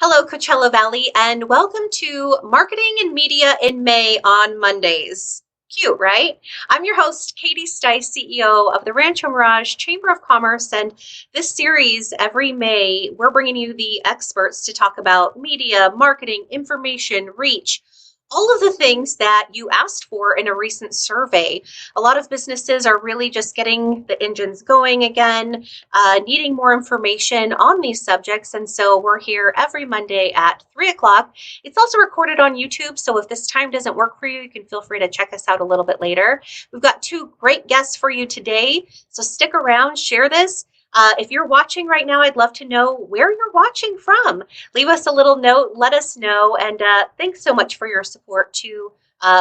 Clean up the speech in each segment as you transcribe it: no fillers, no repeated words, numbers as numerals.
Hello, Coachella Valley, and welcome to Marketing and Media in May on Mondays. Cute, right? I'm your host, Katie Stice, CEO of the Rancho Mirage Chamber of Commerce. And this series, every May, we're bringing you the experts to talk about media, marketing, information, reach, all of the things that you asked for in a recent survey. A lot of businesses are really just getting the engines going again, needing more information on these subjects. And so we're here every Monday at 3 o'clock. It's also recorded on YouTube. So if this time doesn't work for you, you can feel free to check us out a little bit later. We've got two great guests for you today. So stick around, share this. If you're watching right now, I'd love to know where you're watching from. Leave us a little note, let us know, and thanks so much for your support to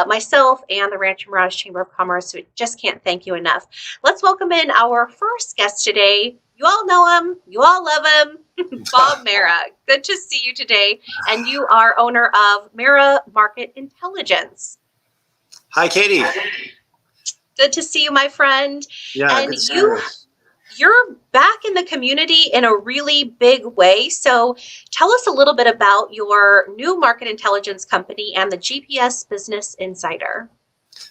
myself and the Rancho Mirage Chamber of Commerce. We just can't thank you enough. Let's welcome in our first guest today. You all know him, you all love him, Bob Marra. Good to see you today, and you are owner of Marra Market Intelligence. Hi, Katie. Good to see you, my friend. Yeah, and good to see you. You're back in the community in a really big way. So tell us a little bit about your new market intelligence company and the GPS Business Insider.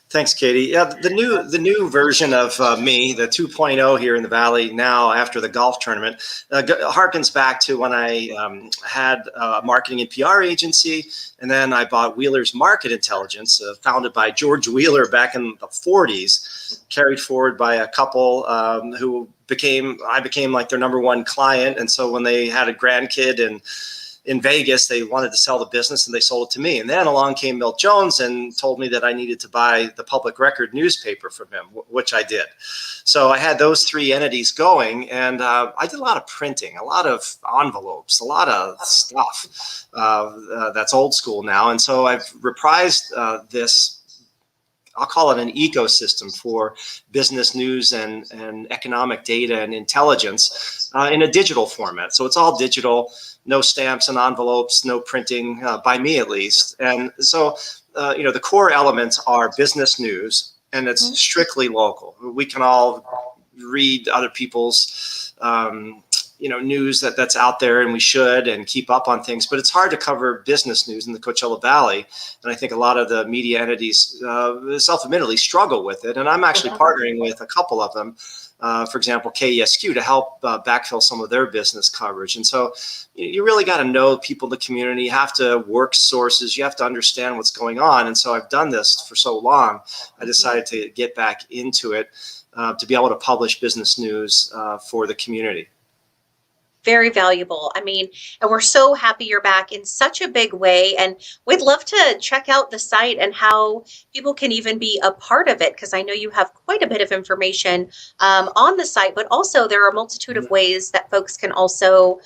Thanks, Katie. Yeah, the new version of me, the 2.0 here in the Valley now after the golf tournament, harkens back to when I had a marketing and PR agency, and then I bought Wheeler's Market Intelligence, founded by George Wheeler back in the 40s, carried forward by a couple who I became like their number one client. And so when they had a grandkid and in Vegas, they wanted to sell the business and they sold it to me. And then along came Milt Jones and told me that I needed to buy the Public Record newspaper from him, which I did. So I had those three entities going, and I did a lot of printing, a lot of envelopes, a lot of stuff that's old school now. And so I've reprised this. I'll call it an ecosystem for business news and economic data and intelligence in a digital format. So it's all digital, no stamps and envelopes, no printing, by me at least. And so, the core elements are business news, and it's strictly local. We can all read other people's news that's out there, and we should, and keep up on things, but it's hard to cover business news in the Coachella Valley. And I think a lot of the media entities self-admittedly struggle with it. And I'm actually partnering with a couple of them, for example, KESQ, to help backfill some of their business coverage. And so you really got to know people in the community. You have to work sources. You have to understand what's going on. And so I've done this for so long, I decided to get back into it to be able to publish business news for the community. Very valuable. I mean, and we're so happy you're back in such a big way. And we'd love to check out the site and how people can even be a part of it, because I know you have quite a bit of information on the site, but also there are a multitude of ways that folks can also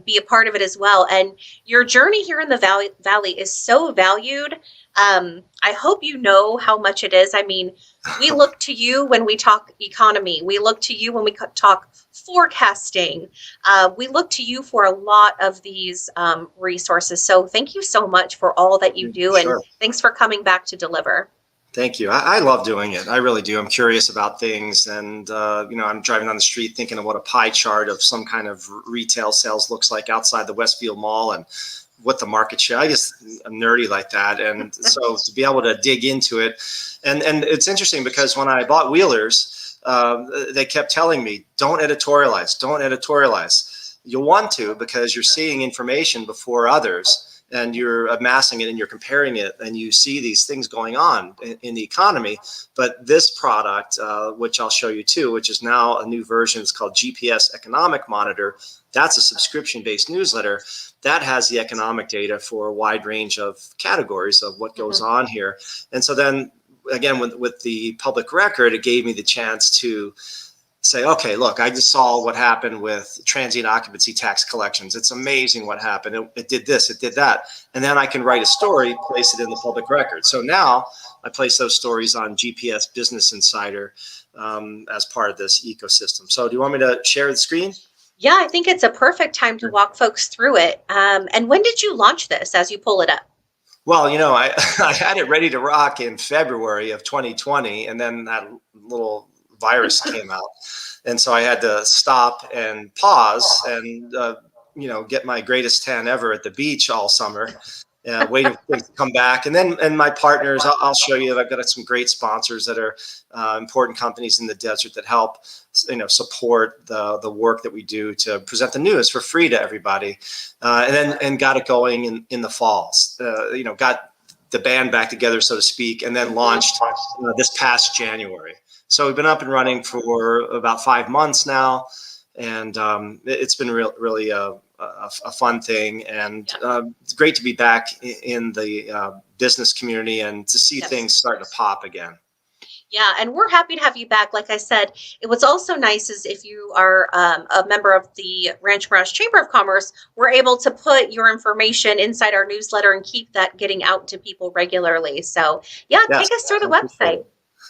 be a part of it as well. And your journey here in the Valley is so valued. I hope you know how much it is. I mean, we look to you when we talk economy. We look to you when we talk forecasting. We look to you for a lot of these resources. So thank you so much for all that you do. Sure. And thanks for coming back to deliver. Thank you. I love doing it. I really do. I'm curious about things. And, I'm driving down the street thinking of what a pie chart of some kind of retail sales looks like outside the Westfield Mall and what the market share. I guess I'm nerdy like that. And so to be able to dig into it. And it's interesting because when I bought Wheelers, they kept telling me, don't editorialize. You'll want to, because you're seeing information before others and you're amassing it and you're comparing it and you see these things going on in the economy. But this product, which I'll show you too, which is now a new version, it's called GPS Economic Monitor. That's a subscription-based newsletter that has the economic data for a wide range of categories of what goes on here. And so then again, with the Public Record, it gave me the chance to say, okay, look, I just saw what happened with transient occupancy tax collections. It's amazing what happened. It did this, it did that. And then I can write a story, place it in the Public Record. So now I place those stories on GPS Business Insider as part of this ecosystem. So do you want me to share the screen? Yeah, I think it's a perfect time to walk folks through it. And when did you launch this as you pull it up? Well, I had it ready to rock in February of 2020, and then that little virus came out. And so I had to stop and pause and, get my greatest tan ever at the beach all summer, waiting for things to come back. And my partners, I'll show you. I've got some great sponsors that are important companies in the desert that help, support the work that we do to present the news for free to everybody. And got it going in the falls. Got the band back together, so to speak, and then launched this past January. So we've been up and running for about 5 months now, and it's been really a fun thing, and it's great to be back in the business community and to see things start to pop again. Yeah, and we're happy to have you back. Like I said, what's also nice is if you are a member of the Rancho Mirage Chamber of Commerce, we're able to put your information inside our newsletter and keep that getting out to people regularly. So take us through the website.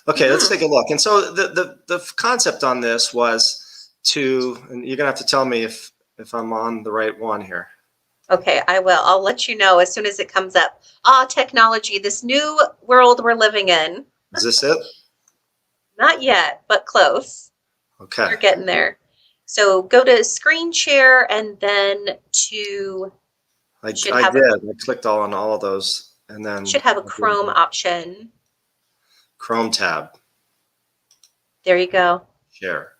Okay, let's take a look. And so the concept on this was and you're gonna have to tell me if I'm on the right one here. Okay, I will. I'll let you know as soon as it comes up. Technology, this new world we're living in. Is this it? Not yet, but close. Okay. You're getting there. So go to screen share and then I did. I clicked on all of those, and then should have a Chrome option. Chrome tab. There you go. Share.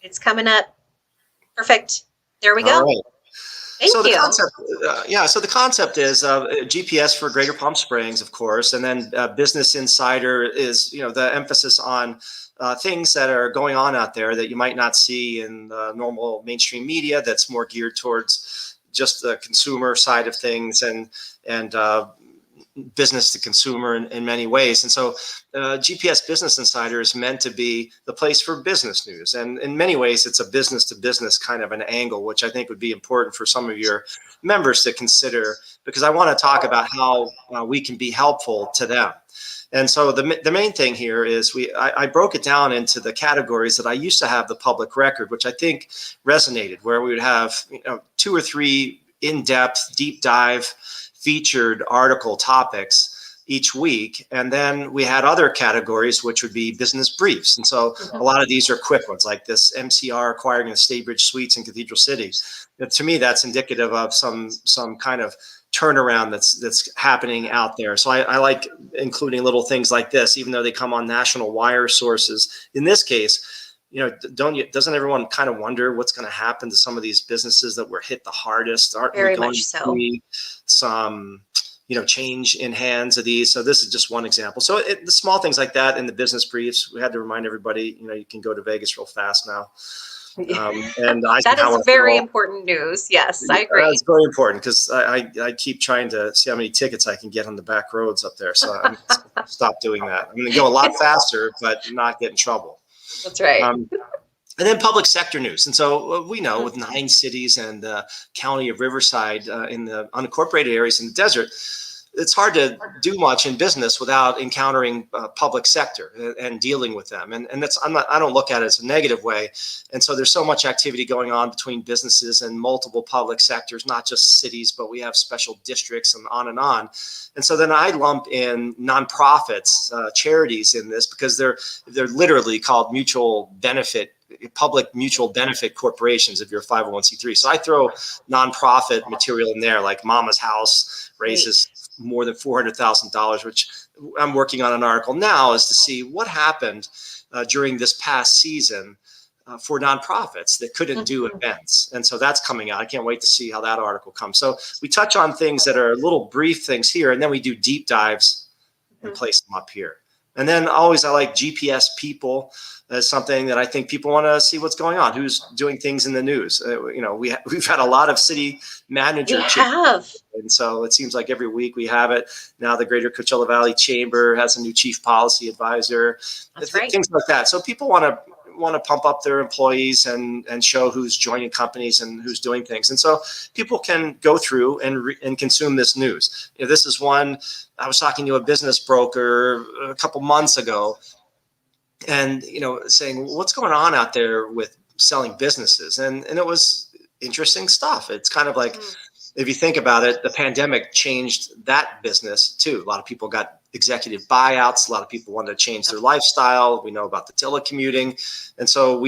It's coming up. Perfect. There we go. All right. Thank you. The concept is GPS for Greater Palm Springs, of course, and then Business Insider is the emphasis on things that are going on out there that you might not see in the normal mainstream media. That's more geared towards just the consumer side of things and business to consumer in many ways. And so GPS Business Insider is meant to be the place for business news. And in many ways, it's a business to business kind of an angle, which I think would be important for some of your members to consider, because I want to talk about how we can be helpful to them. And so the main thing here is I broke it down into the categories that I used to have the public record, which I think resonated, where we would have 2 or 3 in-depth, deep dive featured article topics each week. And then we had other categories, which would be business briefs. And so a lot of these are quick ones, like this MCR acquiring the Staybridge Suites in Cathedral City. To me, that's indicative of some kind of turnaround that's happening out there. So I like including little things like this, even though they come on national wire sources. In this case, doesn't everyone kind of wonder what's going to happen to some of these businesses that were hit the hardest? Aren't we going to see some change in hands of these? So this is just one example. So the small things like that in the business briefs, we had to remind everybody, you can go to Vegas real fast now. And that is very important news. Yes, I agree. It's very important because I keep trying to see how many tickets I can get on the back roads up there. So I'm going to stop doing that. I'm going to go a lot faster, but not get in trouble. That's right. And then public sector news. And so we know with 9 cities and the county of Riverside in the unincorporated areas in the desert, it's hard to do much in business without encountering public sector and dealing with them. And that's, I don't look at it as a negative way. And so there's so much activity going on between businesses and multiple public sectors, not just cities, but we have special districts and on and on. And so then I lump in nonprofits, charities in this, because they're literally called public mutual benefit corporations if you're a 501c3. So I throw nonprofit material in there, like Mama's House raises more than $400,000, which I'm working on an article now, is to see what happened during this past season for nonprofits that couldn't do events. And so that's coming out. I can't wait to see how that article comes. So we touch on things that are little brief things here, and then we do deep dives and place them up here. And then always I like GPS people as something that I think people want to see what's going on, who's doing things in the news. We've had a lot of city manager changes, and so it seems like every week we have it. Now the Greater Coachella Valley Chamber has a new chief policy advisor. That's right. Things like that. So people want to pump up their employees and show who's joining companies and who's doing things. And so people can go through and consume this news. This is one. I was talking to a business broker a couple months ago, and saying, what's going on out there with selling businesses? And it was interesting stuff. It's kind of like, if you think about it, the pandemic changed that business too. A lot of people got executive buyouts. A lot of people want to change their lifestyle. We know about the telecommuting. And so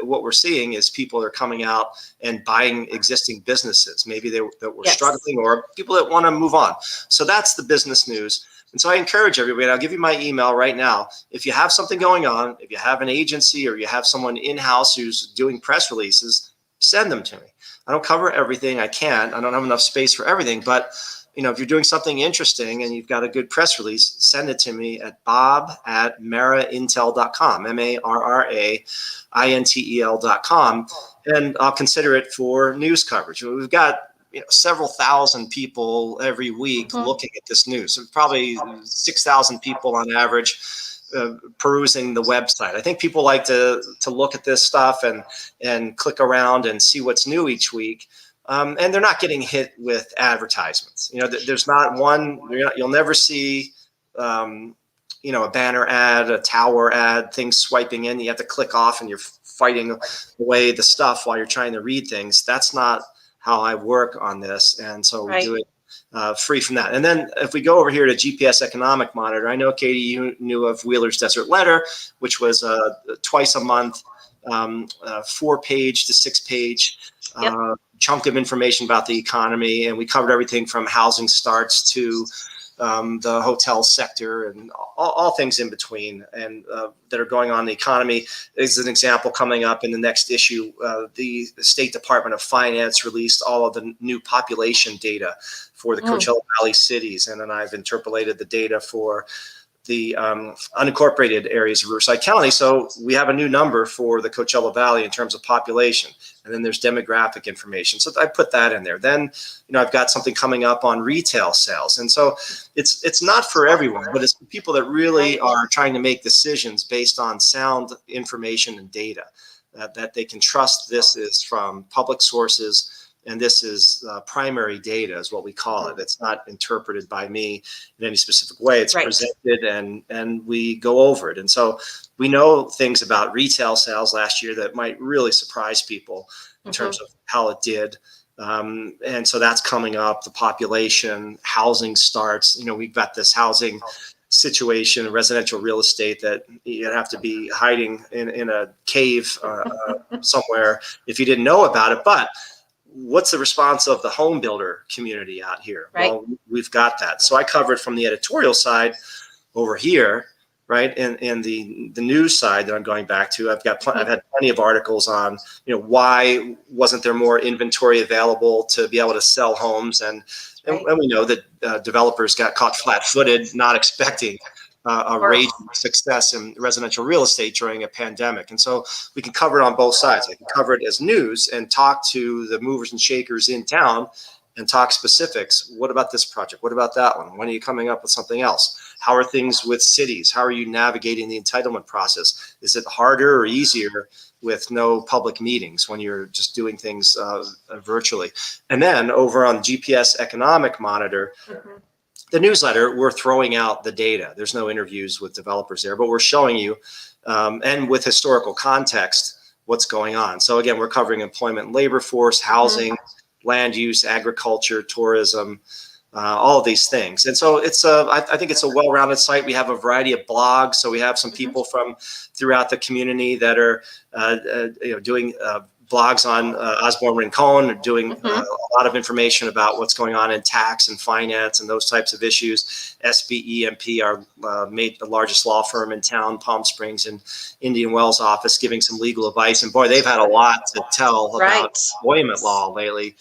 what we're seeing is people are coming out and buying existing businesses, maybe that were struggling, or people that want to move on. So that's the business news. And so I encourage everybody, I'll give you my email right now. If you have something going on, if you have an agency or you have someone in-house who's doing press releases, send them to me. I don't cover everything. I can't. I don't have enough space for everything. But if you're doing something interesting and you've got a good press release, send it to me at bob@marraintel.com, MARRAINTEL.com, and I'll consider it for news coverage. We've got several thousand people every week looking at this news. So probably 6,000 people on average perusing the website. I think people like to look at this stuff and click around and see what's new each week. And they're not getting hit with advertisements. There's not one. You'll never see, a banner ad, a tower ad, things swiping in. You have to click off, and you're fighting away the stuff while you're trying to read things. That's not how I work on this, and so we do it free from that. And then if we go over here to GPS Economic Monitor, I know, Katie, you knew of Wheeler's Desert Letter, which was twice a month, 4-page to 6-page. Chunk of information about the economy, and we covered everything from housing starts to the hotel sector and all things in between, and that are going on in the economy. As an example, coming up in the next issue, the State Department of Finance released all of the new population data for the Coachella Valley cities, and then I've interpolated the data for the unincorporated areas of Riverside County. So we have a new number for the Coachella Valley in terms of population. And then there's demographic information. So I put that in there. Then, I've got something coming up on retail sales. And so it's not for everyone, but it's for people that really are trying to make decisions based on sound information and data, that they can trust this is from public sources. And this is primary data is what we call it. It's not interpreted by me in any specific way. It's presented and we go over it. And so we know things about retail sales last year that might really surprise people in terms of how it did. And so that's coming up, the population, housing starts. We've got this housing situation, residential real estate, that you'd have to be hiding in a cave somewhere if you didn't know about it. But what's the response of the home builder community out here? Well, we've got that. So I cover it from the editorial side over here, right? And the news side that I'm going back to, I've had plenty of articles on, why wasn't there more inventory available to be able to sell homes? And we know that developers got caught flat-footed, not expecting a raging success in residential real estate during a pandemic. And so we can cover it on both sides. I can cover it as news and talk to the movers and shakers in town and talk specifics. What about this project? What about that one? When are you coming up with something else? How are things with cities? How are you navigating the entitlement process? Is it harder or easier with no public meetings when you're just doing things virtually? And then over on GPS Economic Monitor, the newsletter, we're throwing out the data. There's no interviews with developers there, but we're showing you, and with historical context, what's going on. So again, we're covering employment and labor force, housing, land use, agriculture, tourism, all of these things. And so it's I think it's a well-rounded site. We have a variety of blogs. So we have some people from throughout the community that are doing blogs on Osborne Rincon, doing a lot of information about what's going on in tax and finance and those types of issues. SBEMP, our the largest law firm in town, Palm Springs and Indian Wells office, giving some legal advice. And boy, they've had a lot to tell about employment law lately.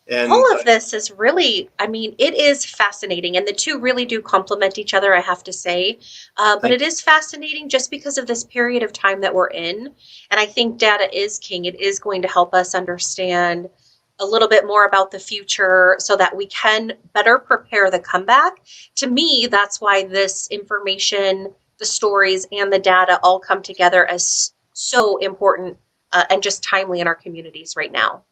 And all of this is really, it is fascinating, and the two really do complement each other, I have to say. But it is fascinating just because of this period of time that we're in. And I think data is king. It is going to help us understand a little bit more about the future so that we can better prepare the comeback. To me, that's why this information, the stories, and the data all come together as so important and just timely in our communities right now.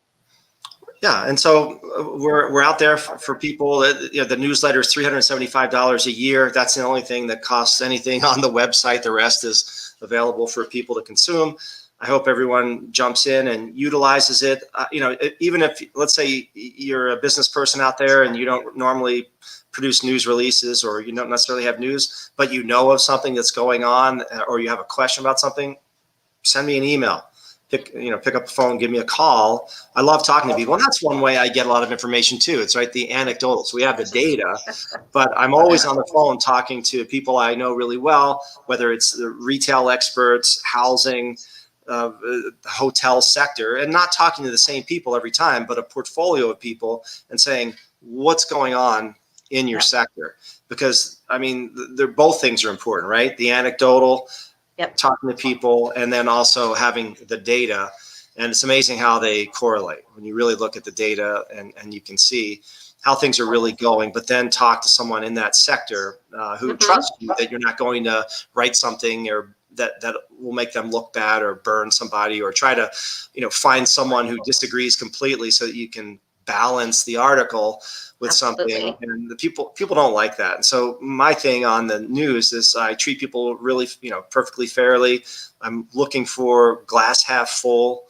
Yeah, and so we're out there for people. The newsletter is $375 a year. That's the only thing that costs anything on the website. The rest is available for people to consume. I hope everyone jumps in and utilizes it. Even if, let's say you're a business person out there and you don't normally produce news releases, or you don't necessarily have news, but you know of something that's going on, or you have a question about something, send me an email. Pick up the phone, give me a call. I love talking to people. And that's one way I get a lot of information too. It's right, the anecdotals. We have the data, but I'm always on the phone talking to people I know really well, whether it's the retail experts, housing, the hotel sector, and not talking to the same people every time, but a portfolio of people, and saying, what's going on in your sector? Because I mean, they're both things are important, right? The anecdotal, talking to people, and then also having the data. And it's amazing how they correlate when you really look at the data, and you can see how things are really going, but then talk to someone in that sector who trusts you that you're not going to write something or that will make them look bad, or burn somebody, or try to, find someone who disagrees completely so that you can balance the article with something. And the people don't like that. And so my thing on the news is I treat people really, perfectly fairly. I'm looking for glass half full,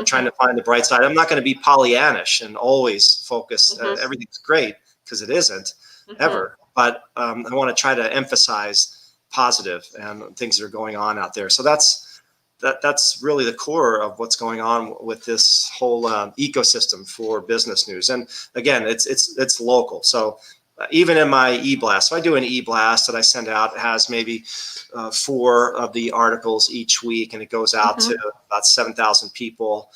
trying to find the bright side. I'm not going to be Pollyannish and always focus everything's great, because it isn't ever. But I want to try to emphasize positive and things that are going on out there. So that's really the core of what's going on with this whole ecosystem for business news. And again, it's local. So even in my e-blast, so I do an e-blast that I send out. It has maybe 4 of the articles each week, and it goes out to about 7,000 people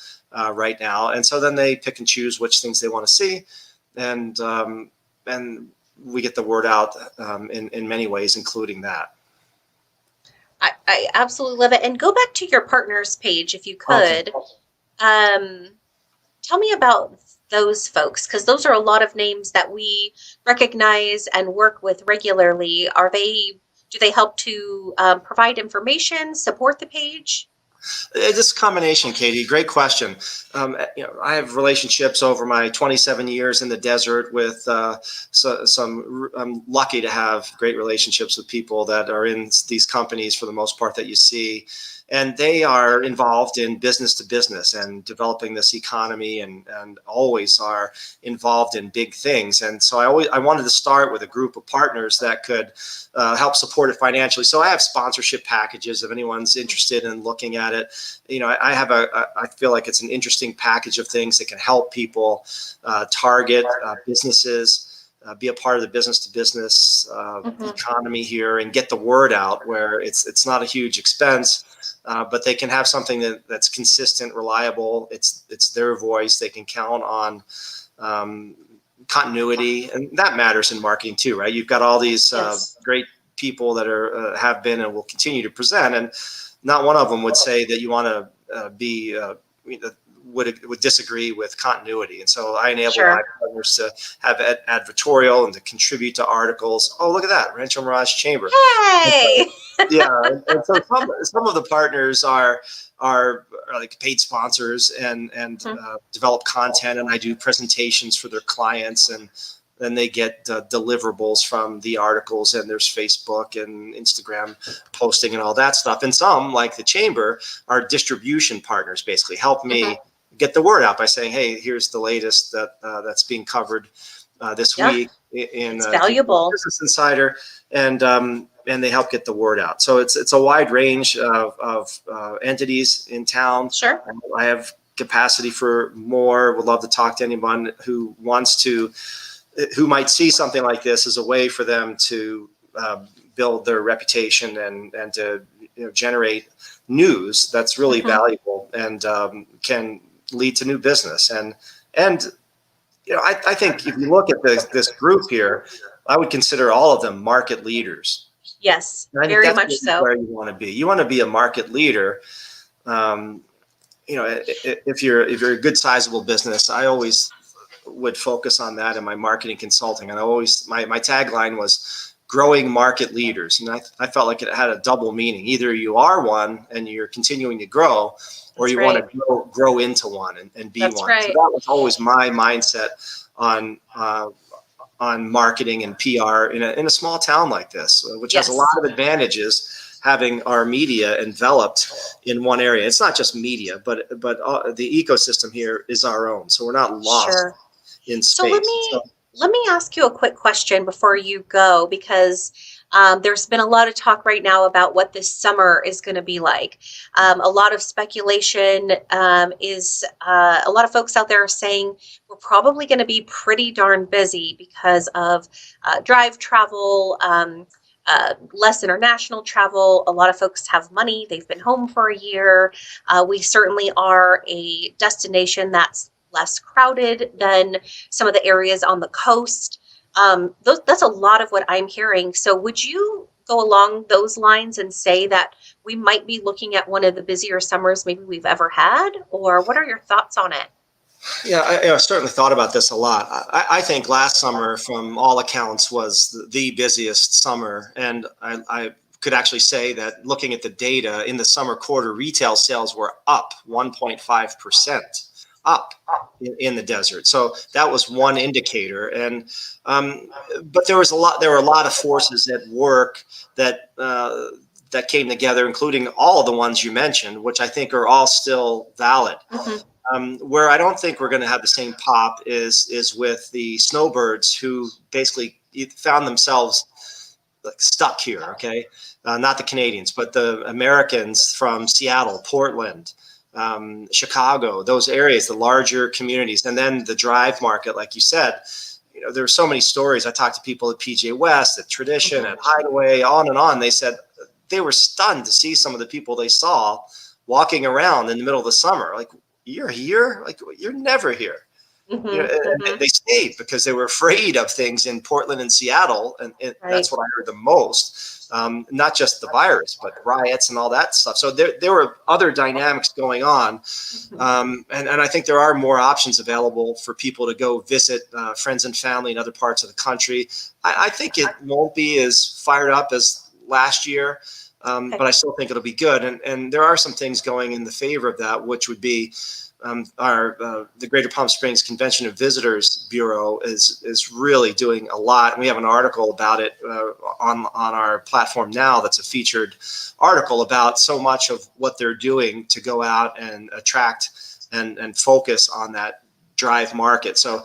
right now. And so then they pick and choose which things they want to see, and we get the word out in many ways, including that. I absolutely love it. And go back to your partners page if you could. Tell me about those folks, because those are a lot of names that we recognize and work with regularly. Do they help to provide information, support the page? It's a combination, Katie. Great question. I have relationships over my 27 years in the desert with I'm lucky to have great relationships with people that are in these companies for the most part that you see. And they are involved in business to business and developing this economy, and always are involved in big things. And so I wanted to start with a group of partners that could help support it financially. So I have sponsorship packages if anyone's interested in looking at it. I feel like it's an interesting package of things that can help people target businesses, be a part of the business to business economy here, and get the word out where it's not a huge expense. But they can have something that's consistent, reliable. It's their voice. They can count on continuity, and that matters in marketing too, right? You've got all these great people that have been and will continue to present, and not one of them would say that you want to would disagree with continuity. And so I enable my partners to have advertorial and to contribute to articles. Oh, look at that, Rancho Mirage Chamber. Hey. And so some of the partners are like paid sponsors and develop content, and I do presentations for their clients, and then they get deliverables from the articles, and there's Facebook and Instagram posting and all that stuff. And some, like the Chamber, are distribution partners, basically help me get the word out by saying, hey, here's the latest that's being covered this week in valuable Business Insider, and they help get the word out. So it's a wide range of entities in town. Sure. I have capacity for more. Would love to talk to anyone who who might see something like this as a way for them to build their reputation and to generate news that's really valuable and can lead to new business. And I think if you look at this group here, I would consider all of them market leaders. Yes, very much so. Where you want to be. You want to be a market leader. If you're a good sizable business, I always would focus on that in my marketing consulting. And my tagline was growing market leaders. And I felt like it had a double meaning. Either you are one and you're continuing to grow, or you want to grow into one and be one. Right. So that was always my mindset on marketing and PR in a small town like this, which has a lot of advantages. having our media enveloped in one area. It's not just media, but the ecosystem here is our own. So we're not lost Sure. in So space. let me ask you a quick question before you go, because there's been a lot of talk right now about what this summer is going to be like. A lot of speculation is a lot of folks out there are saying we're probably going to be pretty darn busy because of drive travel. Less international travel. A lot of folks have money. They've been home for a year. We certainly are a destination that's less crowded than some of the areas on the coast. That's a lot of what I'm hearing. So would you go along those lines and say that we might be looking at one of the busier summers maybe we've ever had? Or what are your thoughts on it? Yeah, I certainly thought about this a lot. I think last summer, from all accounts, was the busiest summer. And I could actually say that looking at the data in the summer quarter, retail sales were up 1.5%. Up in the desert. So that was one indicator. And but there were a lot of forces at work that that came together, including all of the ones you mentioned, which I think are all still valid. Where I don't think we're going to have the same pop is with the snowbirds who basically found themselves like stuck here. Okay, not the Canadians, but the Americans from Seattle, Portland, Chicago, those areas, the larger communities, and then the drive market, like you said. There were so many stories. I talked to people at PJ West, at Tradition, at Hideaway, on and on. They said they were stunned to see some of the people they saw walking around in the middle of the summer. Like, you're here? Like, you're never here. And they stayed because they were afraid of things in Portland and Seattle. And that's what I heard the most. Not just the virus, but riots and all that stuff. So there were other dynamics going on. And I think there are more options available for people to go visit friends and family in other parts of the country. I think it won't be as fired up as last year, but I still think it'll be good. And there are some things going in the favor of that, which would be the Greater Palm Springs Convention and Visitors Bureau is really doing a lot. And we have an article about it on our platform now. That's a featured article about so much of what they're doing to go out and attract and focus on that drive market. So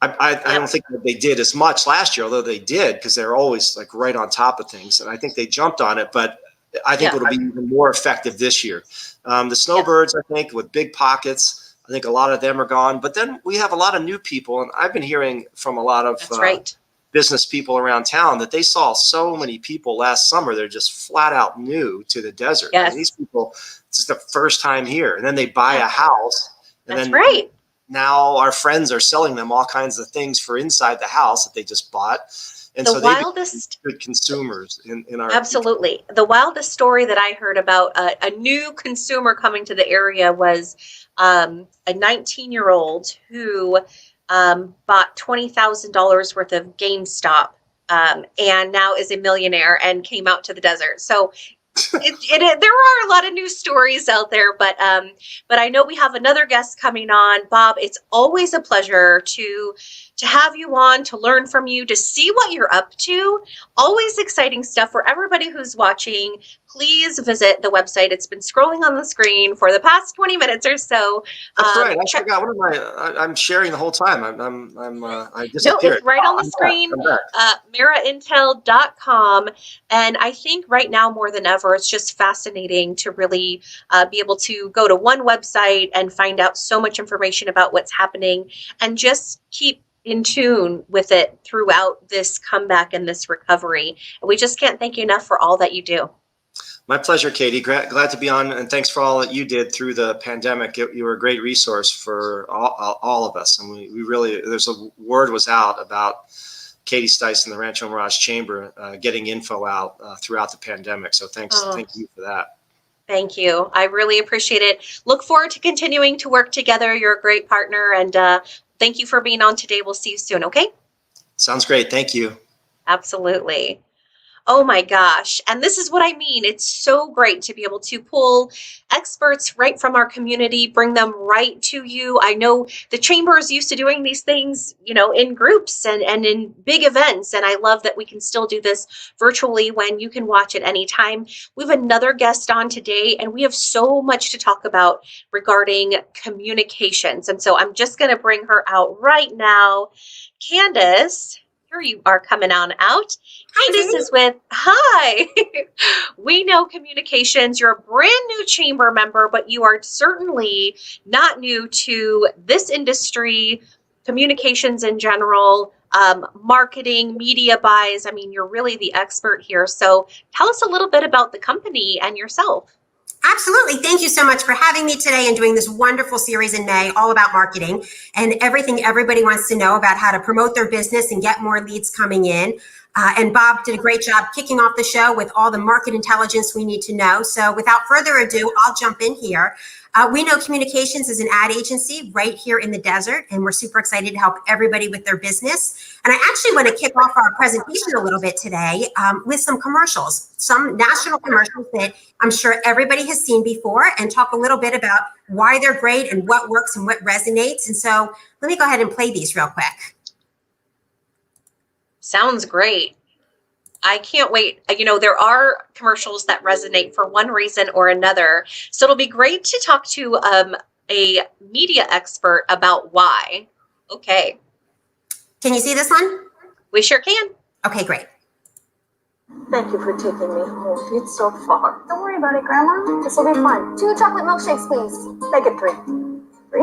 I don't think that they did as much last year, although they did, because they're always like right on top of things. And I think they jumped on it, but I think it'll be even more effective this year. The snowbirds, I think, with big pockets, I think a lot of them are gone. But then we have a lot of new people. And I've been hearing from a lot of business people around town that they saw so many people last summer. They're just flat out new to the desert. Yes. And these people, it's the first time here. And then they buy a house. And now our friends are selling them all kinds of things for inside the house that they just bought. And so they've been good consumers in our absolutely. The wildest story that I heard about a new consumer coming to the area was a 19-year-old who bought $20,000 worth of GameStop and now is a millionaire and came out to the desert. So there are a lot of news stories out there, but I know we have another guest coming on. Bob, it's always a pleasure to have you on, to learn from you, to see what you're up to. Always exciting stuff for everybody who's watching. Please visit the website. It's been scrolling on the screen for the past 20 minutes or so. That's right. I forgot. What am I? I'm sharing the whole time. I disappeared. No, it's right on the screen. Marraintel.com. And I think right now more than ever, it's just fascinating to really be able to go to one website and find out so much information about what's happening and just keep in tune with it throughout this comeback and this recovery. And we just can't thank you enough for all that you do. My pleasure, Katie. Glad to be on, and thanks for all that you did through the pandemic. You were a great resource for all of us, and we really, there's a word was out about Katie Stice and the Rancho Mirage Chamber getting info out throughout the pandemic. So thank you for that. Thank you. I really appreciate it. Look forward to continuing to work together. You're a great partner, and thank you for being on today. We'll see you soon, okay? Sounds great. Thank you. Absolutely. Oh my gosh. And this is what I mean. It's so great to be able to pull experts right from our community, bring them right to you. I know the chamber is used to doing these things, in groups and in big events. And I love that we can still do this virtually when you can watch it anytime. We have another guest on today, and we have so much to talk about regarding communications. And so I'm just going to bring her out right now. Candice, here you are coming on out. Candice is with, hi. We know communications. You're a brand new chamber member, but you are certainly not new to this industry, communications in general, marketing, media buys. I mean, you're really the expert here. So tell us a little bit about the company and yourself. Absolutely. Thank you so much for having me today and doing this wonderful series in May all about marketing and everything everybody wants to know about how to promote their business and get more leads coming in. And Bob did a great job kicking off the show with all the market intelligence we need to know. So without further ado, I'll jump in here. We know Communications is an ad agency right here in the desert, and we're super excited to help everybody with their business. And I actually want to kick off our presentation a little bit today with some commercials, some national commercials that I'm sure everybody has seen before, and talk a little bit about why they're great and what works and what resonates. And so let me go ahead and play these real quick. Sounds great. I can't wait. There are commercials that resonate for one reason or another. So it'll be great to talk to a media expert about why. Okay. Can you see this one? We sure can. Okay, great. Thank you for taking me home. It's so far. Don't worry about it, Grandma. This will be fun. 2 chocolate milkshakes, please. Make it 3. 3?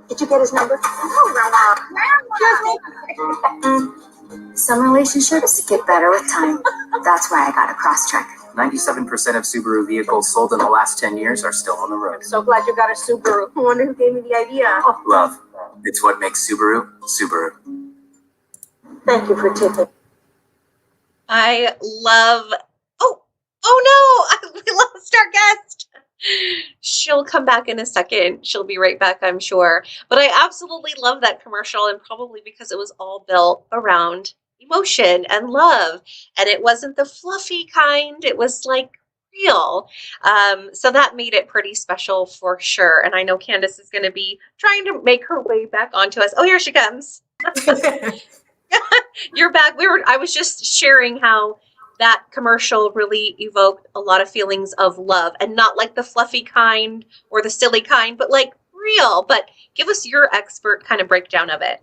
Did you get his number? Oh, Grandma. Some relationships get better with time. That's why I got a cross-check. 97% of Subaru vehicles sold in the last 10 years are still on the road. So glad you got a Subaru. I wonder who gave me the idea. Oh. Love. It's what makes Subaru, Subaru. Thank you for taking. I love. Oh no! We lost our guest. She'll come back in a second. She'll be right back, I'm sure. But I absolutely love that commercial, and probably because it was all built around emotion and love, and it wasn't the fluffy kind. It was like real. So that made it pretty special for sure. And I know Candice is going to be trying to make her way back onto us. Oh, here she comes. You're back. I was just sharing how that commercial really evoked a lot of feelings of love, and not like the fluffy kind or the silly kind, but like real. But give us your expert kind of breakdown of it.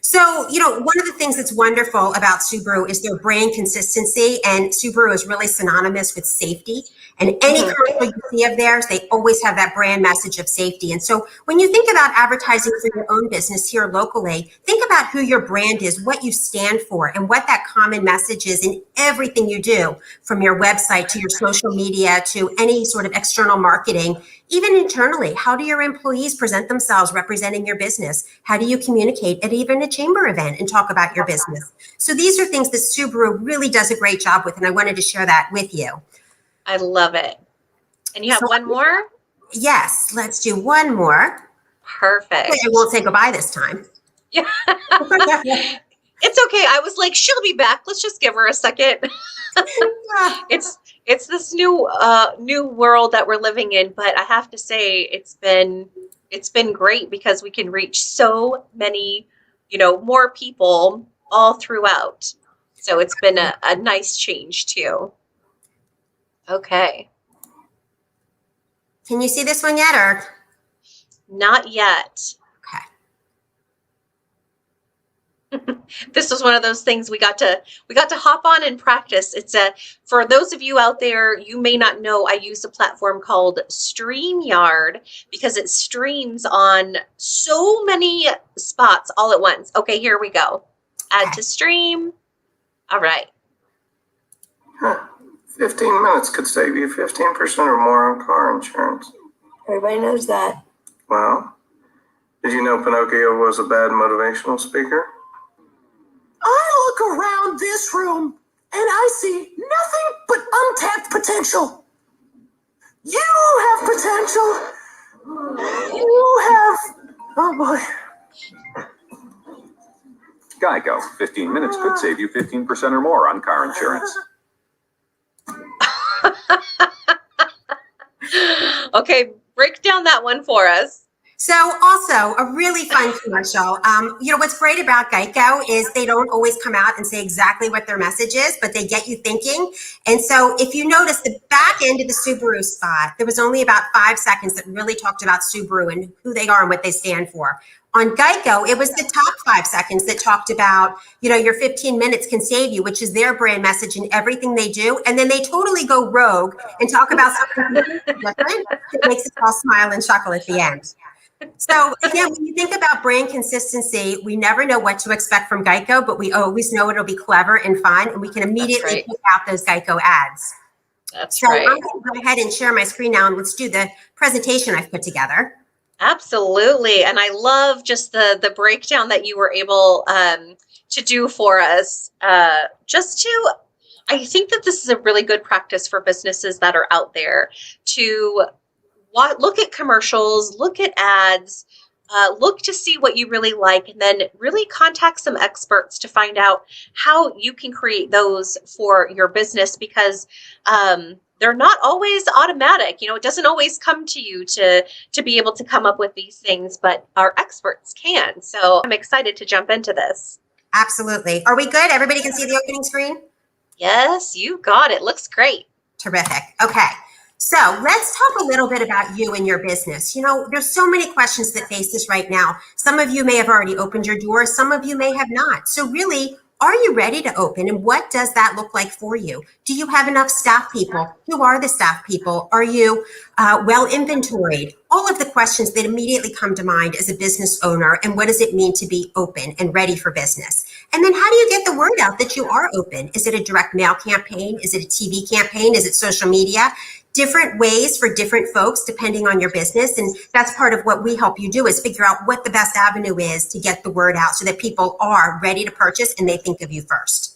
So, one of the things that's wonderful about Subaru is their brand consistency, and Subaru is really synonymous with safety. And any commercial you see of theirs, they always have that brand message of safety. And so when you think about advertising for your own business here locally, think about who your brand is, what you stand for, and what that common message is in everything you do, from your website to your social media to any sort of external marketing. Even internally, how do your employees present themselves representing your business? How do you communicate at even a chamber event and talk about your business? So these are things that Subaru really does a great job with, and I wanted to share that with you. I love it. And you have one more? Yes, let's do one more. Perfect. I won't say goodbye this time. Yeah. It's okay. I was like, she'll be back. Let's just give her a second. It's this new world that we're living in, but I have to say it's been great because we can reach so many, more people all throughout. So it's been a nice change too. Okay. Can you see this one yet, or? Not yet. Okay. This was one of those things we got to hop on and practice. For those of you out there, you may not know, I use a platform called StreamYard because it streams on so many spots all at once. Okay, here we go. Add to stream. All right. 15 minutes could save you 15% or more on car insurance. Everybody knows that. Well, did you know Pinocchio was a bad motivational speaker? I look around this room and I see nothing but untapped potential. You have potential. You have, oh boy. Geico, 15 minutes could save you 15% or more on car insurance. Okay, break down that one for us. So also a really fun commercial. What's great about Geico is they don't always come out and say exactly what their message is, but they get you thinking. And so if you notice the back end of the Subaru spot, there was only about 5 seconds that really talked about Subaru and who they are and what they stand for. On Geico, it was the top 5 seconds that talked about, your 15 minutes can save you, which is their brand message in everything they do. And then they totally go rogue and talk about something different that makes us all smile and chuckle at the end. So again, when you think about brand consistency, we never know what to expect from Geico, but we always know it'll be clever and fun, and we can immediately pick out those Geico ads. That's so right. I'm going to go ahead and share my screen now, and let's do the presentation I've put together. Absolutely. And I love just the breakdown that you were able to do for us. I think that this is a really good practice for businesses that are out there to look at commercials, look at ads, look to see what you really like, and then really contact some experts to find out how you can create those for your business, because they're not always automatic. It doesn't always come to you to be able to come up with these things, but our experts can. So I'm excited to jump into this. Absolutely. Are we good? Everybody can see the opening screen? Yes, you got it. Looks great. Terrific. Okay. So let's talk a little bit about you and your business. There's so many questions that face us right now. Some of you may have already opened your doors. Some of you may have not. So really, are you ready to open? And what does that look like for you? Do you have enough staff people? Who are the staff people? Are you well inventoried? All of the questions that immediately come to mind as a business owner, and what does it mean to be open and ready for business? And then how do you get the word out that you are open? Is it a direct mail campaign? Is it a TV campaign? Is it social media? Different ways for different folks depending on your business. And that's part of what we help you do, is figure out what the best avenue is to get the word out so that people are ready to purchase and they think of you first.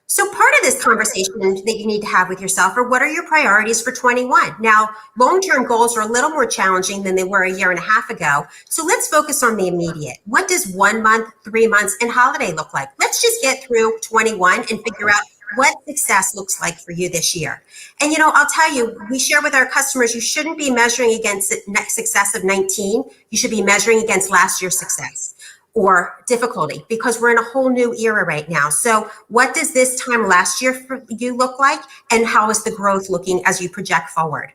So part of this conversation that you need to have with yourself are, what are your priorities for 21? Now, long-term goals are a little more challenging than they were a year and a half ago. So let's focus on the immediate. What does 1 month, 3 months, and holiday look like? Let's just get through 21 and figure out what success looks like for you this year. And I'll tell you, we share with our customers, you shouldn't be measuring against the next success of 19. You should be measuring against last year's success or difficulty, because we're in a whole new era right now. So what does this time last year for you look like? And how is the growth looking as you project forward?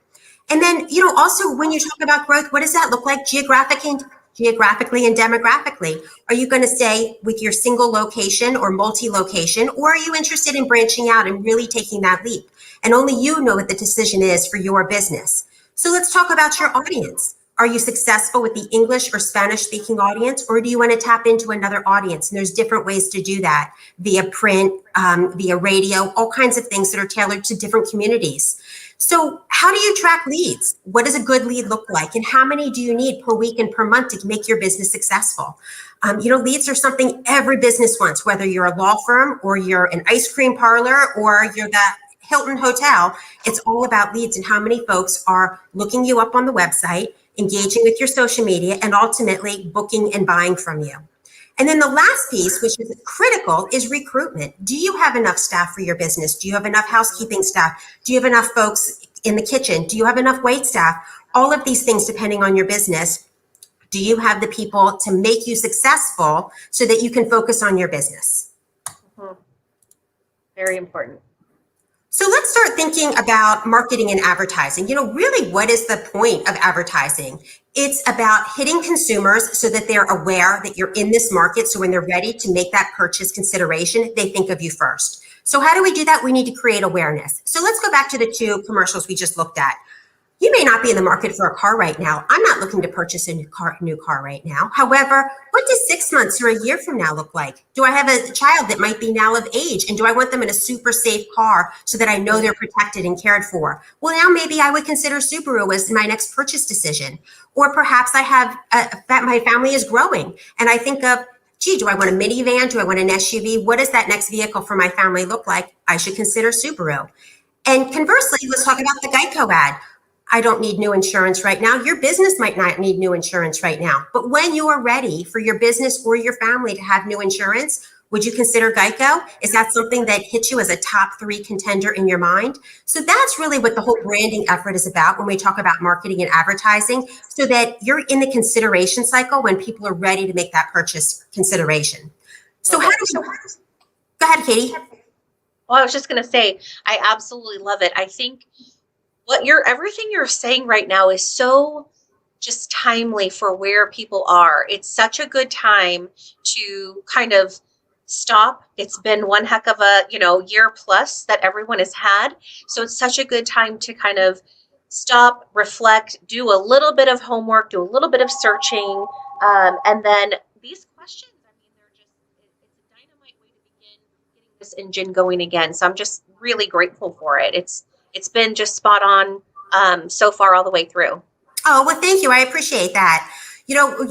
And then, also when you talk about growth, what does that look like geographically and demographically? Are you going to stay with your single location or multi-location, or are you interested in branching out and really taking that leap? And only you know what the decision is for your business. So let's talk about your audience. Are you successful with the English or Spanish speaking audience, or do you want to tap into another audience? And there's different ways to do that, via print, via radio, all kinds of things that are tailored to different communities. So how do you track leads? What does a good lead look like? And how many do you need per week and per month to make your business successful? Leads are something every business wants, whether you're a law firm or you're an ice cream parlor or you're the Hilton Hotel. It's all about leads and how many folks are looking you up on the website, engaging with your social media, and ultimately booking and buying from you. And then the last piece, which is critical, is recruitment. Do you have enough staff for your business? Do you have enough housekeeping staff? Do you have enough folks in the kitchen? Do you have enough wait staff? All of these things, depending on your business. Do you have the people to make you successful so that you can focus on your business? Mm-hmm. Very important. So let's start thinking about marketing and advertising. Really, what is the point of advertising? It's about hitting consumers so that they're aware that you're in this market. So when they're ready to make that purchase consideration, they think of you first. So how do we do that? We need to create awareness. So let's go back to the 2 commercials we just looked at. You may not be in the market for a car right now. I'm not looking to purchase a new car right now. However, what does 6 months or a year from now look like? Do I have a child that might be now of age? And do I want them in a super safe car so that I know they're protected and cared for? Well, now maybe I would consider Subaru as my next purchase decision. Or perhaps I have my family is growing and I think of, gee, do I want a minivan? Do I want an SUV? What does that next vehicle for my family look like? I should consider Subaru. And conversely, let's talk about the Geico ad. I don't need new insurance right now. Your business might not need new insurance right now. But when you are ready for your business or your family to have new insurance, Would you consider Geico? Is that something that hits you as a top 3 contender in your mind? So that's really what the whole branding effort is about when we talk about marketing and advertising, so that you're in the consideration cycle when people are ready to make that purchase consideration. So how do we, go ahead, Katie. Well, I was just going to say, I absolutely love it. I think everything you're saying right now is so just timely for where people are. It's such a good time to kind of stop. It's been one heck of a, year plus that everyone has had. So it's such a good time to kind of stop, reflect, do a little bit of homework, do a little bit of searching. And then these questions, I mean, it's a dynamite way to begin getting this engine going again. So I'm just really grateful for it. It's been just spot on so far all the way through. Oh, well, thank you. I appreciate that.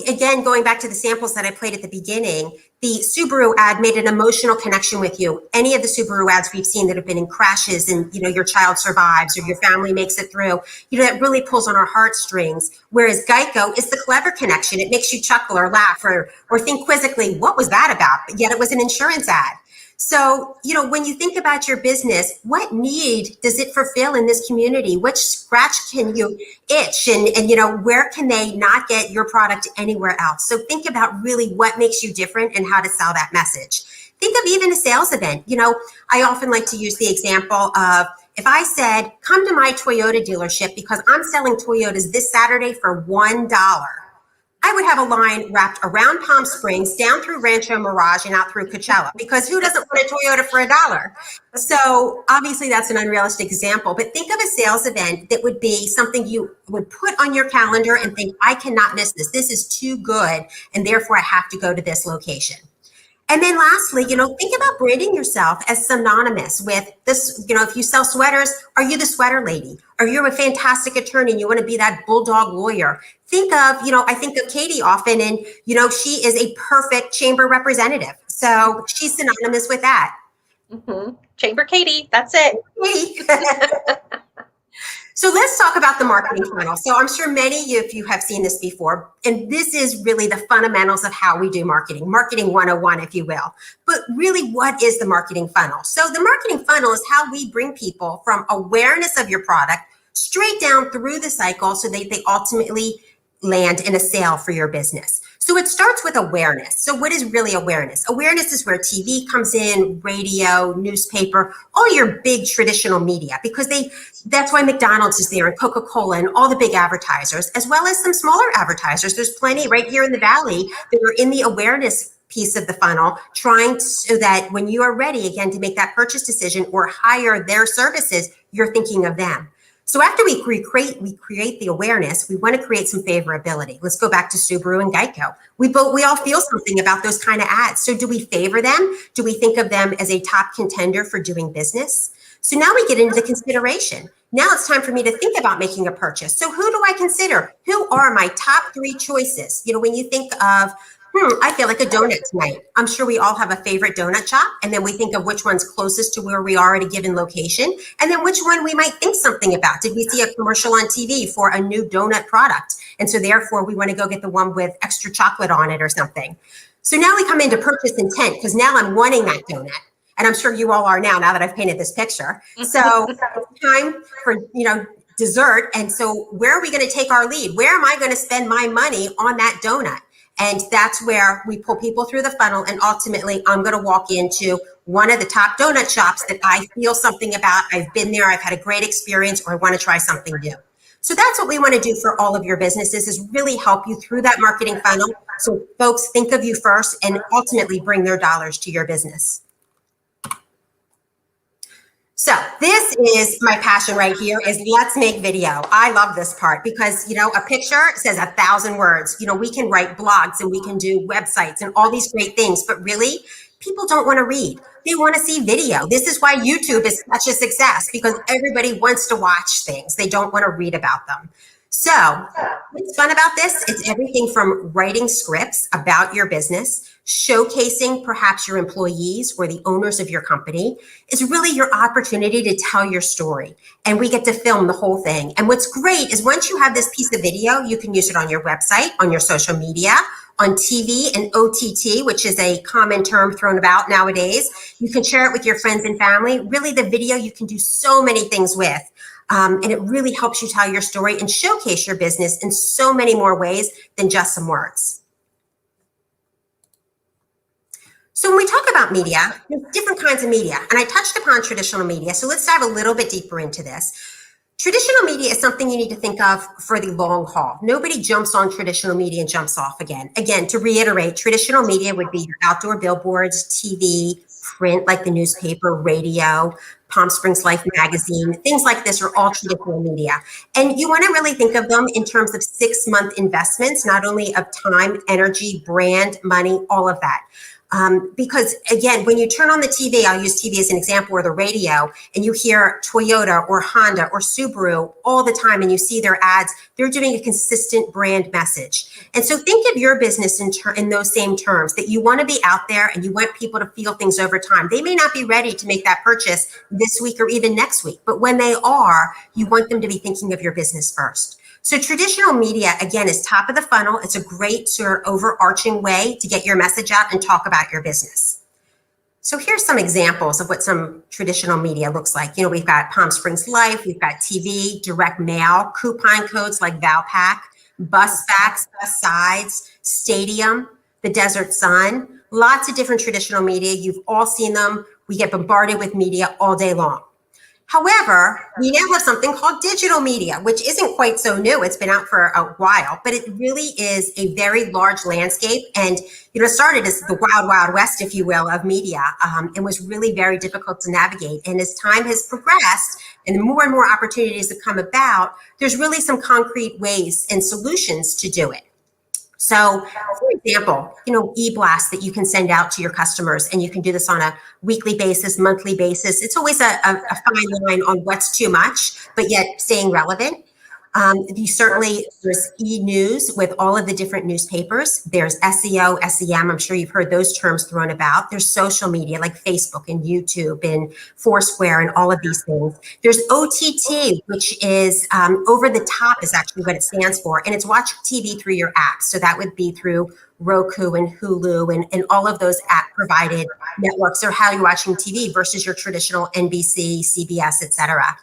Again, going back to the samples that I played at the beginning, the Subaru ad made an emotional connection with you. Any of the Subaru ads we've seen that have been in crashes and, your child survives or your family makes it through, that really pulls on our heartstrings. Whereas Geico is the clever connection. It makes you chuckle or laugh or think quizzically, what was that about? But yet it was an insurance ad. So, when you think about your business, what need does it fulfill in this community? Which scratch can you itch? And where can they not get your product anywhere else? So think about really what makes you different and how to sell that message. Think of even a sales event. I often like to use the example of, if I said, come to my Toyota dealership because I'm selling Toyotas this Saturday for $1. I would have a line wrapped around Palm Springs, down through Rancho, Mirage, and out through Coachella, because who doesn't want a Toyota for $1? So obviously that's an unrealistic example, but think of a sales event that would be something you would put on your calendar and think, I cannot miss this. This is too good, and therefore I have to go to this location. And then lastly, think about branding yourself as synonymous with this. If you sell sweaters, are you the sweater lady? Are you a fantastic attorney and you want to be that bulldog lawyer? Think of, I think of Katie often, and, she is a perfect chamber representative. So she's synonymous with that. Mm-hmm. Chamber Katie, that's it. Katie. So let's talk about the marketing funnel. So I'm sure many of you have seen this before, and this is really the fundamentals of how we do marketing 101, if you will. But really, what is the marketing funnel? So the marketing funnel is how we bring people from awareness of your product straight down through the cycle so that they ultimately land in a sale for your business. So it starts with awareness. So what is really awareness? Awareness is where TV comes in, radio, newspaper, all your big traditional media, because that's why McDonald's is there and Coca-Cola and all the big advertisers, as well as some smaller advertisers. There's plenty right here in the Valley that are in the awareness piece of the funnel, trying so that when you are ready again to make that purchase decision or hire their services, you're thinking of them. So after we create the awareness, we want to create some favorability. Let's go back to Subaru and Geico. We all feel something about those kind of ads. So do we favor them? Do we think of them as a top contender for doing business? So now we get into the consideration. Now it's time for me to think about making a purchase. So who do I consider? Who are my top 3 choices? When you think of, I feel like a donut tonight. I'm sure we all have a favorite donut shop, and then we think of which one's closest to where we are at a given location, and then which one we might think something about. Did we see a commercial on TV for a new donut product? And so therefore we want to go get the one with extra chocolate on it or something. So now we come into purchase intent, because now I'm wanting that donut. And I'm sure you all are now that I've painted this picture. So it's time for, dessert. And so where are we going to take our lead? Where am I going to spend my money on that donut? And that's where we pull people through the funnel. And ultimately, I'm going to walk into one of the top donut shops that I feel something about. I've been there. I've had a great experience, or I want to try something new. So that's what we want to do for all of your businesses, is really help you through that marketing funnel. So folks think of you first and ultimately bring their dollars to your business. So this is my passion right here, is let's make video. I love this part because, a picture says 1,000 words. We can write blogs and we can do websites and all these great things, but really people don't want to read. They want to see video. This is why YouTube is such a success, because everybody wants to watch things. They don't want to read about them. So what's fun about this? It's everything from writing scripts about your business, showcasing perhaps your employees or the owners of your company. It's really your opportunity to tell your story, and we get to film the whole thing. And what's great is once you have this piece of video, you can use it on your website, on your social media, on TV and OTT, which is a common term thrown about nowadays. You can share it with your friends and family. Really, the video you can do so many things with. And it really helps you tell your story and showcase your business in so many more ways than just some words. So when we talk about media, there's different kinds of media, and I touched upon traditional media. So let's dive a little bit deeper into this. Traditional media is something you need to think of for the long haul. Nobody jumps on traditional media and jumps off again. Again, to reiterate, traditional media would be your outdoor billboards, TV, print like the newspaper, radio, Palm Springs Life magazine, things like this are all traditional media. And you want to really think of them in terms of 6-month investments, not only of time, energy, brand, money, all of that. Because again, when you turn on the TV, I'll use TV as an example, or the radio, and you hear Toyota or Honda or Subaru all the time, and you see their ads, they're doing a consistent brand message. And so think of your business in those same terms, that you want to be out there and you want people to feel things over time. They may not be ready to make that purchase this week or even next week, but when they are, you want them to be thinking of your business first. So traditional media, again, is top of the funnel. It's a great sort of overarching way to get your message out and talk about your business. So here's some examples of what some traditional media looks like. You know, we've got Palm Springs Life, we've got TV, direct mail, coupon codes like Valpak, bus backs, bus sides, stadium, the Desert Sun, lots of different traditional media. You've all seen them. We get bombarded with media all day long. However, we now have something called digital media, which isn't quite so new. It's been out for a while, but it really is a very large landscape. And, you know, it started as the wild, wild west, if you will, of media, and was really very difficult to navigate. And as time has progressed and more opportunities have come about, there's really some concrete ways and solutions to do it. So, for example, you know, e-blasts that you can send out to your customers, and you can do this on a weekly basis, monthly basis. It's always a fine line on what's too much, but yet staying relevant. There's e-news with all of the different newspapers. There's SEO, SEM. I'm sure you've heard those terms thrown about. There's social media like Facebook and YouTube and Foursquare and all of these things. There's OTT, which is over the top is actually what it stands for. And it's watch TV through your app. So that would be through Roku and Hulu and all of those app provided networks are how you're watching TV versus your traditional NBC, CBS, et cetera.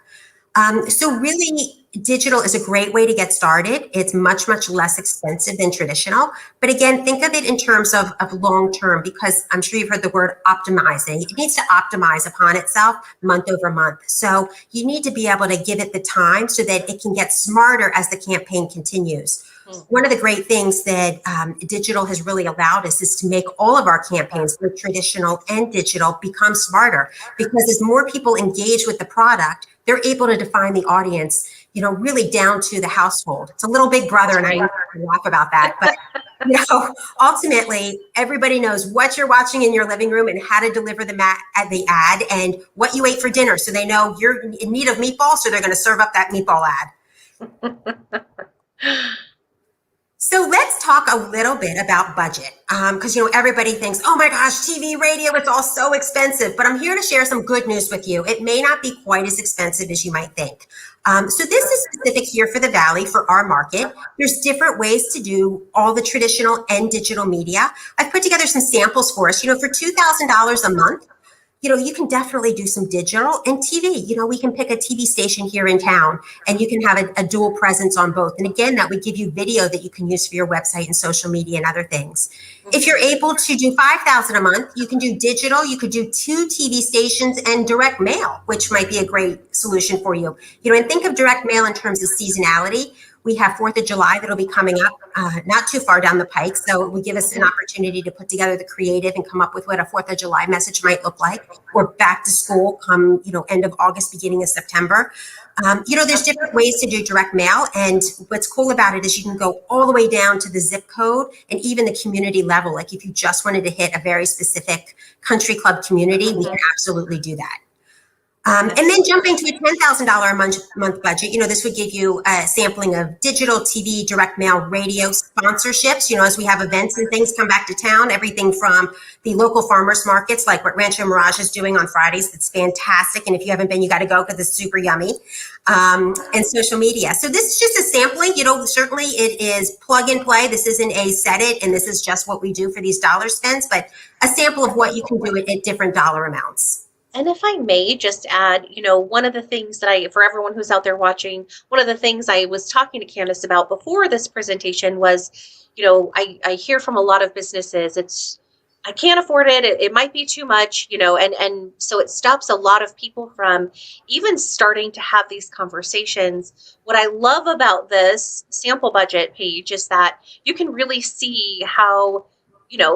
So really, digital is a great way to get started. It's much, much less expensive than traditional. But again, think of it in terms of long-term, because I'm sure you've heard the word optimizing. It needs to optimize upon itself month over month. So you need to be able to give it the time so that it can get smarter as the campaign continues. One of the great things that digital has really allowed us is to make all of our campaigns, both traditional and digital, become smarter. Because as more people engage with the product, they're able to define the audience, you know, really down to the household. It's a little big brother, and I laugh about that. But, you know, ultimately, everybody knows what you're watching in your living room and how to deliver the ad and what you ate for dinner. So they know you're in need of meatballs, so they're going to serve up that meatball ad. So let's talk a little bit about budget, because, you know, everybody thinks, oh my gosh, TV, radio, it's all so expensive. But I'm here to share some good news with you. It may not be quite as expensive as you might think. So this is specific here for the Valley, for our market. There's different ways to do all the traditional and digital media. I've put together some samples for us. You know, for $2,000 a month, you know, you can definitely do some digital and TV. You know, we can pick a TV station here in town, and you can have a dual presence on both. And again, that would give you video that you can use for your website and social media and other things. If you're able to do $5,000 a month, you can do digital. You could do 2 TV stations and direct mail, which might be a great solution for you. You know, and think of direct mail in terms of seasonality. We have 4th of July that'll be coming up not too far down the pike. So it will give us an opportunity to put together the creative and come up with what a 4th of July message might look like, or back to school come, you know, end of August, beginning of September. You know, there's different ways to do direct mail. And what's cool about it is you can go all the way down to the zip code and even the community level. Like if you just wanted to hit a very specific country club community, we can absolutely do that. And then jumping to a $10,000 a month budget, this would give you a sampling of digital TV, direct mail, radio sponsorships, as we have events and things come back to town, everything from the local farmers markets, like what Rancho Mirage is doing on Fridays. It's fantastic. And if you haven't been, you got to go because it's super yummy. And social media. So this is just a sampling, certainly it is plug and play. This isn't a set it, and this is just what we do for these dollar spends, but a sample of what you can do at different dollar amounts. And if I may just add, one of the things that for everyone who's out there watching, one of the things I was talking to Candice about before this presentation was, I hear from a lot of businesses, I can't afford it. It might be too much, and so it stops a lot of people from even starting to have these conversations. What I love about this sample budget page is that you can really see how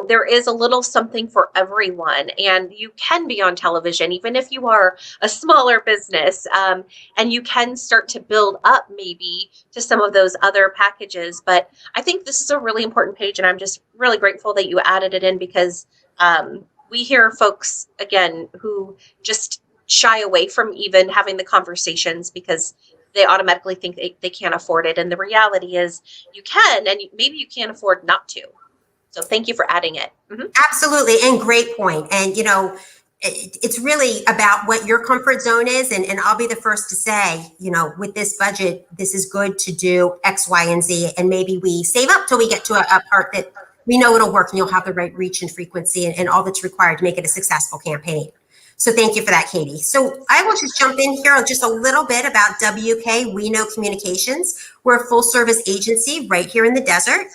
there is a little something for everyone, and you can be on television, even if you are a smaller business, and you can start to build up maybe to some of those other packages. But I think this is a really important page, and I'm just really grateful that you added it in, because we hear folks, again, who just shy away from even having the conversations because they automatically think they can't afford it. And the reality is you can, and maybe you can't afford not to. So thank you for adding it. Mm-hmm. Absolutely. And great point. And, it's really about what your comfort zone is. And I'll be the first to say, with this budget, this is good to do X, Y, and Z. And maybe we save up till we get to a part that we know it'll work and you'll have the right reach and frequency and all that's required to make it a successful campaign. So thank you for that, Katie. So I will just jump in here just a little bit about WK We Know Communications. We're a full service agency right here in the desert.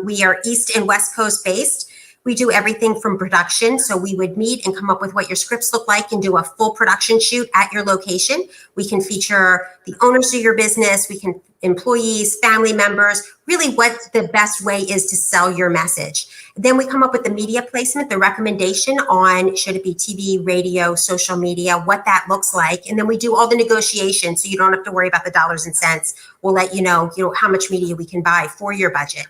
We are East and West Coast based. We do everything from production. So we would meet and come up with what your scripts look like and do a full production shoot at your location. We can feature the owners of your business. We can employees, family members, really what the best way is to sell your message. Then we come up with the media placement, the recommendation on should it be TV, radio, social media, what that looks like. And then we do all the negotiations so you don't have to worry about the dollars and cents. We'll let you know how much media we can buy for your budget.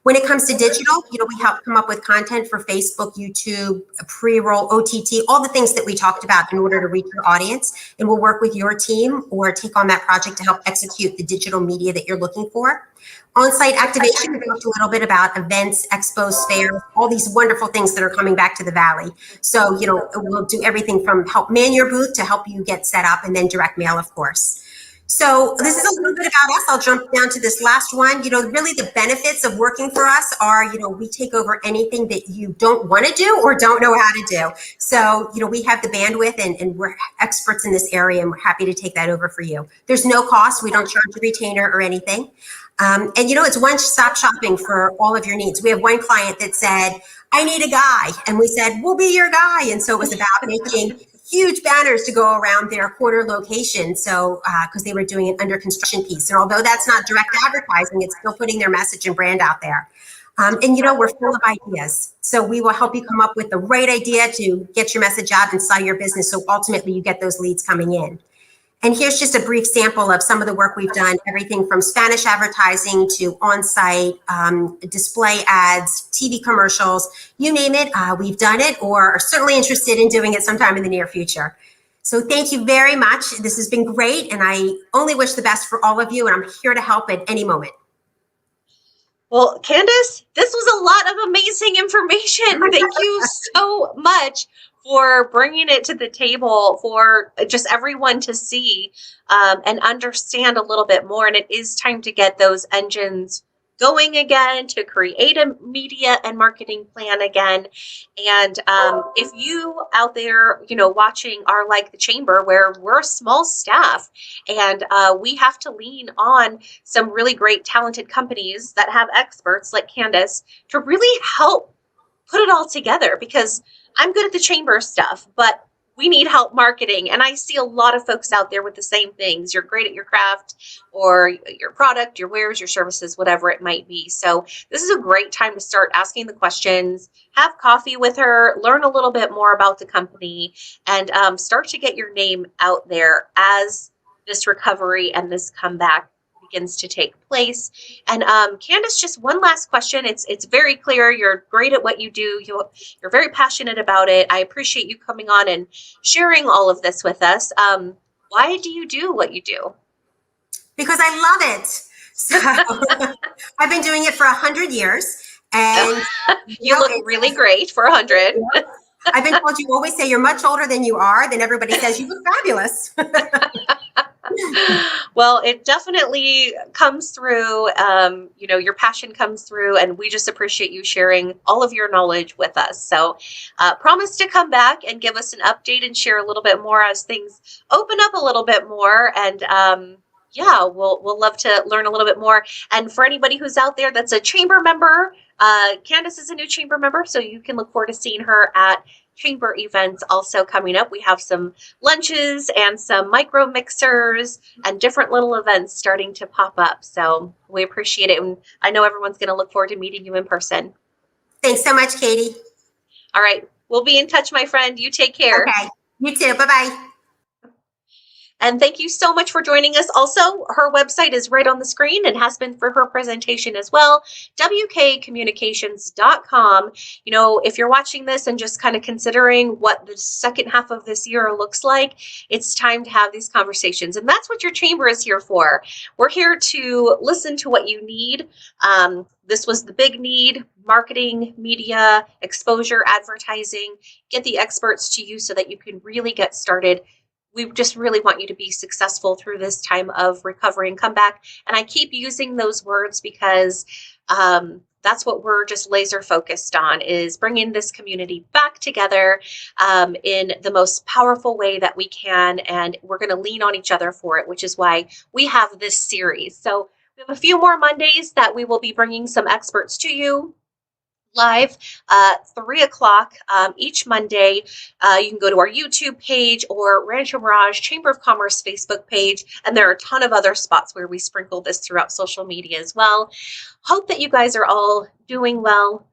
When it comes to digital, we help come up with content for Facebook, YouTube, pre-roll, OTT, all the things that we talked about in order to reach your audience. And we'll work with your team or take on that project to help execute the digital media that you're looking for. On-site activation, we talked a little bit about events, expos, fairs, all these wonderful things that are coming back to the Valley. So, we'll do everything from help man your booth to help you get set up, and then direct mail, of course. So this is a little bit about us. I'll jump down to this last one. Really the benefits of working for us are, we take over anything that you don't want to do or don't know how to do. So, we have the bandwidth and we're experts in this area, and we're happy to take that over for you. There's no cost. We don't charge a retainer or anything. And it's one-stop shopping for all of your needs. We have one client that said, I need a guy. And we said, we'll be your guy. And so it was about making huge banners to go around their corner location. So, because they were doing an under construction piece. And although that's not direct advertising, it's still putting their message and brand out there. And we're full of ideas. So we will help you come up with the right idea to get your message out and sell your business. So ultimately you get those leads coming in. And here's just a brief sample of some of the work we've done, everything from Spanish advertising to on-site display ads, TV commercials, you name it, we've done it or are certainly interested in doing it sometime in the near future. So thank you very much. This has been great, and I only wish the best for all of you, and I'm here to help at any moment. Well, Candice, this was a lot of amazing information. Thank you so much for bringing it to the table for just everyone to see and understand a little bit more. And it is time to get those engines going again, to create a media and marketing plan again. And if you out there, watching are like the Chamber, where we're a small staff and we have to lean on some really great talented companies that have experts like Candice to really help put it all together, because I'm good at the Chamber stuff, but we need help marketing. And I see a lot of folks out there with the same things. You're great at your craft or your product, your wares, your services, whatever it might be. So this is a great time to start asking the questions, have coffee with her, learn a little bit more about the company, and start to get your name out there as this recovery and this comeback begins to take place. And Candice, just one last question. It's very clear you're great at what you do. You're very passionate about it. I appreciate you coming on and sharing all of this with us. Why do you do what you do? Because I love it. So I've been doing it for 100 years. And you look really great for 100. I've been told you always say you're much older than you are. Then everybody says you look fabulous. Well, it definitely comes through. Your passion comes through, and we just appreciate you sharing all of your knowledge with us. So promise to come back and give us an update and share a little bit more as things open up a little bit more. And we'll love to learn a little bit more. And for anybody who's out there that's a chamber member, Candice is a new chamber member, so you can look forward to seeing her at chamber events also coming up. We have some lunches and some micro mixers and different little events starting to pop up. So we appreciate it. And I know everyone's going to look forward to meeting you in person. Thanks so much, Katie. All right. We'll be in touch, my friend. You take care. Okay. You too. Bye-bye. And thank you so much for joining us. Also, her website is right on the screen and has been for her presentation as well, wkcommunications.com. If you're watching this and just kind of considering what the second half of this year looks like, it's time to have these conversations. And that's what your chamber is here for. We're here to listen to what you need. This was the big need: marketing, media, exposure, advertising. Get the experts to you so that you can really get started. We just really want you to be successful through this time of recovery and comeback. And I keep using those words because that's what we're just laser focused on, is bringing this community back together in the most powerful way that we can. And we're going to lean on each other for it, which is why we have this series. So we have a few more Mondays that we will be bringing some experts to you live 3 o'clock each Monday. You can go to our YouTube page or Rancho Mirage Chamber of Commerce Facebook page, and there are a ton of other spots where we sprinkle this throughout social media as well. Hope that you guys are all doing well.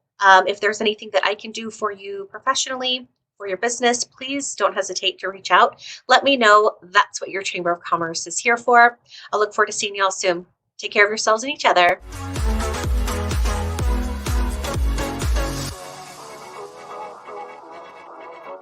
If there's anything that I can do for you professionally, for your business, please don't hesitate to reach out. Let me know. That's what your Chamber of Commerce is here for. I'll look forward to seeing you all soon. Take care of yourselves and each other.